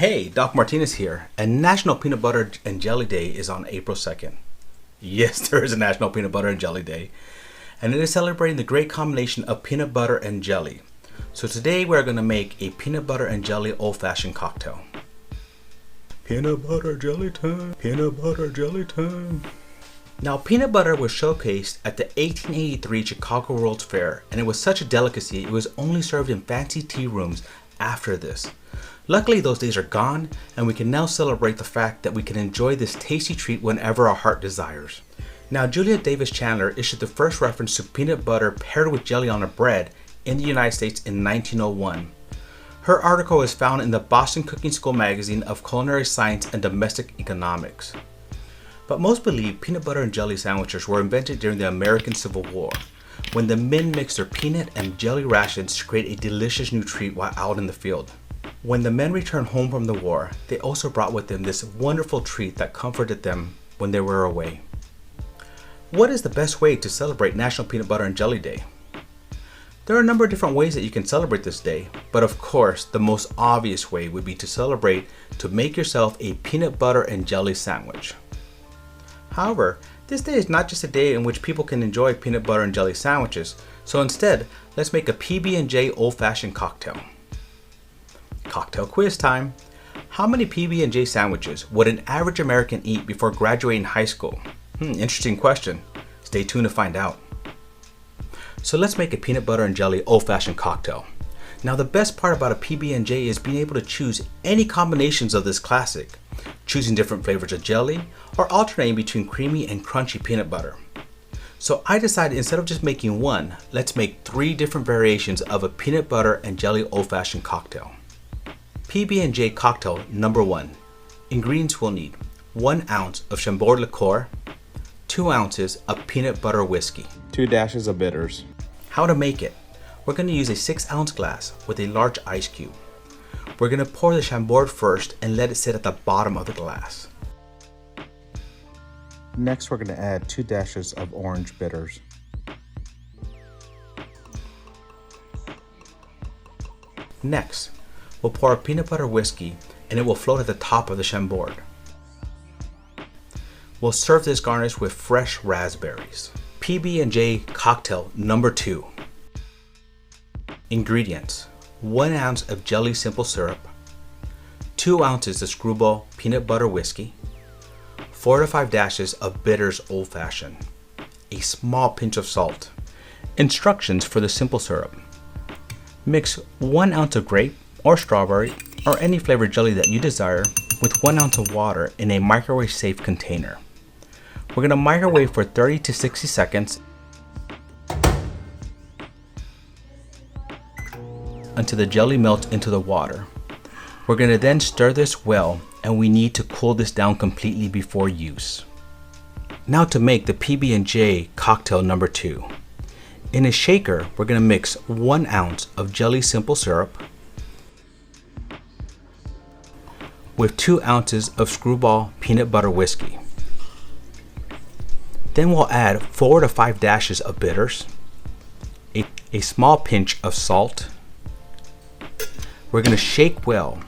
Hey, Doc Martinez here, and National Peanut Butter and Jelly Day is on April 2nd. Yes, there is a National Peanut Butter and Jelly Day, and it is celebrating the great combination of peanut butter and jelly. So today we're going to make a peanut butter and jelly old-fashioned cocktail. Peanut butter jelly time, peanut butter jelly time. Now, peanut butter was showcased at the 1883 Chicago World's Fair, and it was such a delicacy it was only served in fancy tea rooms after this. Luckily, those days are gone, and we can now celebrate the fact that we can enjoy this tasty treat whenever our heart desires. Now, Julia Davis Chandler issued the first reference to peanut butter paired with jelly on a bread in the United States in 1901. Her article is found in the Boston Cooking School magazine of Culinary Science and Domestic Economics. But most believe peanut butter and jelly sandwiches were invented during the American Civil War, when the men mixed their peanut and jelly rations to create a delicious new treat while out in the field. When the men returned home from the war, they also brought with them this wonderful treat that comforted them when they were away. What is the best way to celebrate National Peanut Butter and Jelly Day? There are a number of different ways that you can celebrate this day, but of course, the most obvious way would be to make yourself a peanut butter and jelly sandwich. However, this day is not just a day in which people can enjoy peanut butter and jelly sandwiches, so instead, let's make a PB&J old-fashioned cocktail. Cocktail quiz time. How many PB&J sandwiches would an average American eat before graduating high school? Interesting question. Stay tuned to find out. So let's make a peanut butter and jelly old-fashioned cocktail. Now, the best part about a PB&J is being able to choose any combinations of this classic, choosing different flavors of jelly or alternating between creamy and crunchy peanut butter. So I decided instead of just making one, let's make 3 different variations of a peanut butter and jelly old-fashioned cocktail. PB&J cocktail number 1. Ingredients we'll need: 1 ounce of Chambord liqueur, 2 ounces of peanut butter whiskey, 2 dashes of bitters. How to make it? We're going to use a 6-ounce glass with a large ice cube. We're going to pour the Chambord first and let it sit at the bottom of the glass. Next, we're going to add 2 dashes of orange bitters. Next, we'll pour peanut butter whiskey and it will float at the top of the Chambord. We'll serve this garnish with fresh raspberries. PB&J cocktail number 2. Ingredients: 1 ounce of jelly simple syrup, 2 ounces of Screwball peanut butter whiskey, 4 to 5 dashes of bitters old fashioned, a small pinch of salt. Instructions for the simple syrup: mix 1 ounce of grape or strawberry or any flavored jelly that you desire with 1 ounce of water in a microwave safe container. We're going to microwave for 30 to 60 seconds until the jelly melts into the water. We're going to then stir this well, and we need to cool this down completely before use. Now to make the PB&J cocktail number 2. In a shaker, we're going to mix 1 ounce of jelly simple syrup with 2 ounces of Screwball peanut butter whiskey. Then we'll add 4 to 5 dashes of bitters, a small pinch of salt. We're going to shake well.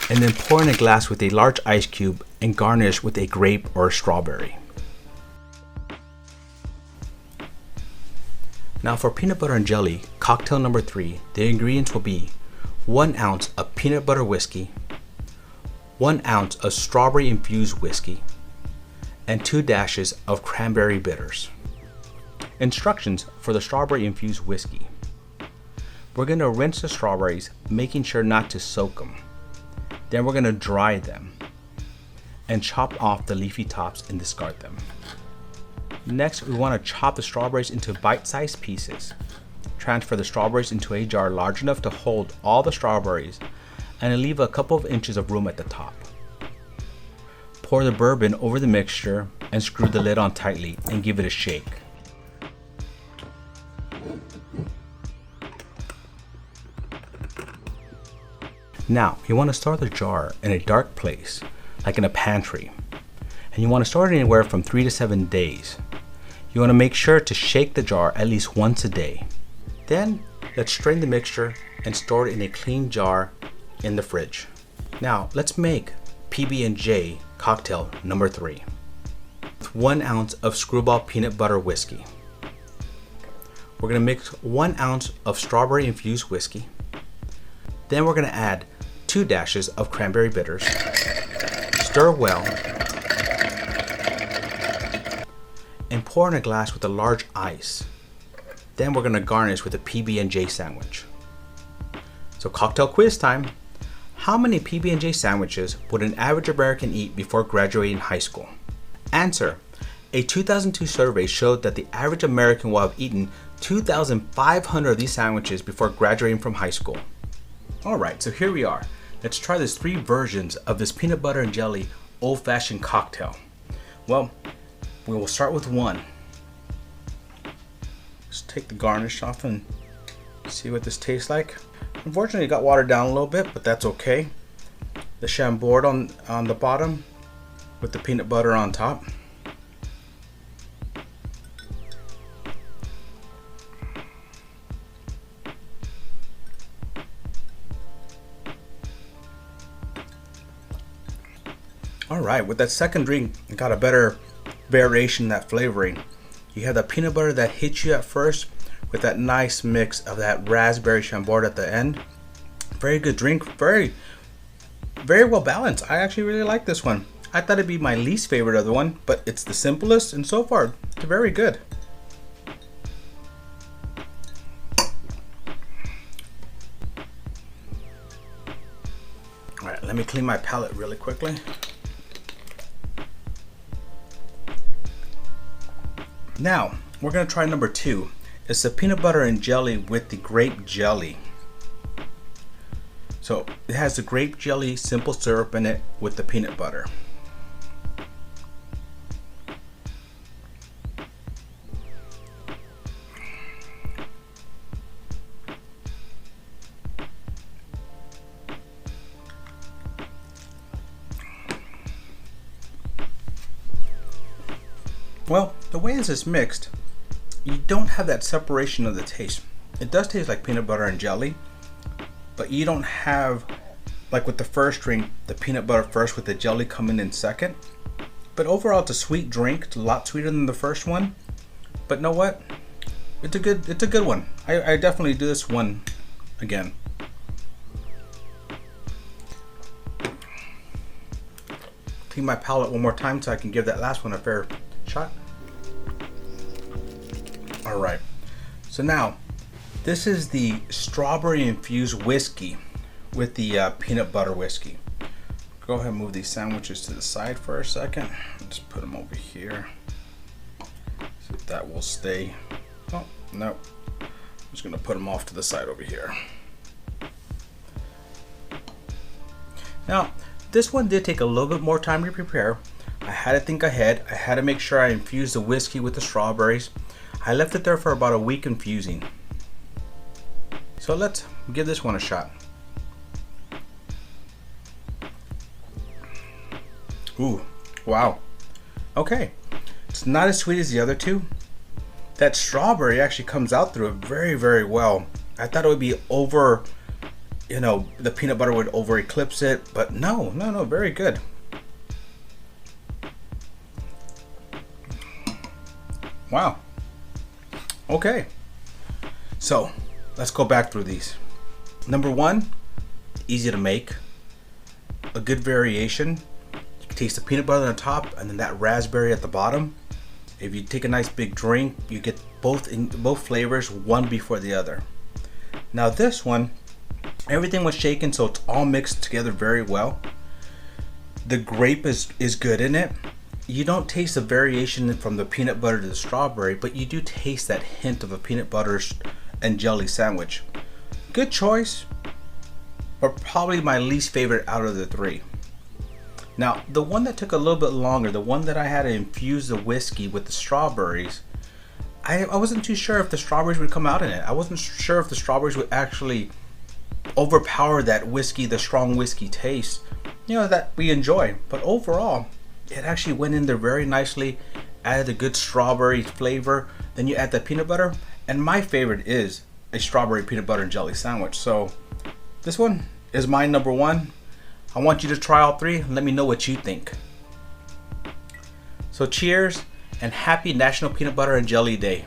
And then pour in a glass with a large ice cube and garnish with a grape or a strawberry. Now for peanut butter and jelly, cocktail number 3, the ingredients will be 1 ounce of peanut butter whiskey, 1 ounce of strawberry infused whiskey, and 2 dashes of cranberry bitters. Instructions for the strawberry infused whiskey: we're going to rinse the strawberries, making sure not to soak them. Then we're going to dry them and chop off the leafy tops and discard them. Next, we want to chop the strawberries into bite-sized pieces. Transfer the strawberries into a jar large enough to hold all the strawberries and leave a couple of inches of room at the top. Pour the bourbon over the mixture and screw the lid on tightly and give it a shake. Now, you want to store the jar in a dark place, like in a pantry, and you want to store it anywhere from 3 to 7 days. You want to make sure to shake the jar at least once a day. Then Let's strain the mixture and store it in a clean jar in the fridge. Now let's make PB&J cocktail number 3 with 1 ounce of Screwball peanut butter whiskey. We're going to mix 1 ounce of strawberry infused whiskey. Then we're going to add 2 dashes of cranberry bitters. Stir well and pour in a glass with a large ice. Then we're going to garnish with a PB&J sandwich. So cocktail quiz time. How many PB&J sandwiches would an average American eat before graduating high school? Answer. A 2002 survey showed that the average American will have eaten 2,500 of these sandwiches before graduating from high school. Alright, so here we are. Let's try these 3 versions of this peanut butter and jelly old-fashioned cocktail. Well, we will start with 1. Just take the garnish off and see what this tastes like. Unfortunately, it got watered down a little bit, but that's okay. The Chambord on the bottom with the peanut butter on top. Alright, with that second drink, it got a better variation in that flavoring. You have the peanut butter that hits you at first with that nice mix of that raspberry Chambord at the end. Very good drink, very well balanced. I actually really like this one. I thought it'd be my least favorite of the one, but it's the simplest, and so far, it's very good. Alright, let me clean my palate really quickly. Now, we're going to try number 2. It's the peanut butter and jelly with the grape jelly. So, it has the grape jelly simple syrup in it with the peanut butter. Well, the way this is mixed, you don't have that separation of the taste. It does taste like peanut butter and jelly, but you don't have, like with the first drink, the peanut butter first with the jelly coming in second. But overall, it's a sweet drink. It's a lot sweeter than the first one. But know what? It's a good one. I definitely do this one again. Clean my palate one more time so I can give that last one a fair shot. Alright, so now this is the strawberry infused whiskey with the peanut butter whiskey. Go ahead and move these sandwiches to the side for a second. Just put them over here. See if that will stay. Oh, no. I'm just going to put them off to the side over here. Now, this one did take a little bit more time to prepare. I had to think ahead. I had to make sure I infused the whiskey with the strawberries. I left it there for about a week infusing. So let's give this one a shot. Ooh, wow. Okay, it's not as sweet as the other two. That strawberry actually comes out through it very well. I thought it would be over, the peanut butter would over eclipse it, but no, very good. Wow. Okay, so let's go back through these. Number 1, easy to make, a good variation. You can taste the peanut butter on the top and then that raspberry at the bottom. If you take a nice big drink, you get both flavors, one before the other. Now this one, everything was shaken, so it's all mixed together very well. The grape is good in it. You don't taste the variation from the peanut butter to the strawberry, but you do taste that hint of a peanut butter and jelly sandwich. Good choice, but probably my least favorite out of the 3. Now, the one that took a little bit longer, the one that I had to infuse the whiskey with the strawberries, I wasn't too sure if the strawberries would come out in it. I wasn't sure if the strawberries would actually overpower that whiskey, the strong whiskey taste, that we enjoy. But overall, it actually went in there very nicely, added a good strawberry flavor. Then you add the peanut butter, and my favorite is a strawberry peanut butter and jelly sandwich. So this one is my number one. I want you to try all three and let me know what you think. So cheers and happy National Peanut Butter and Jelly Day.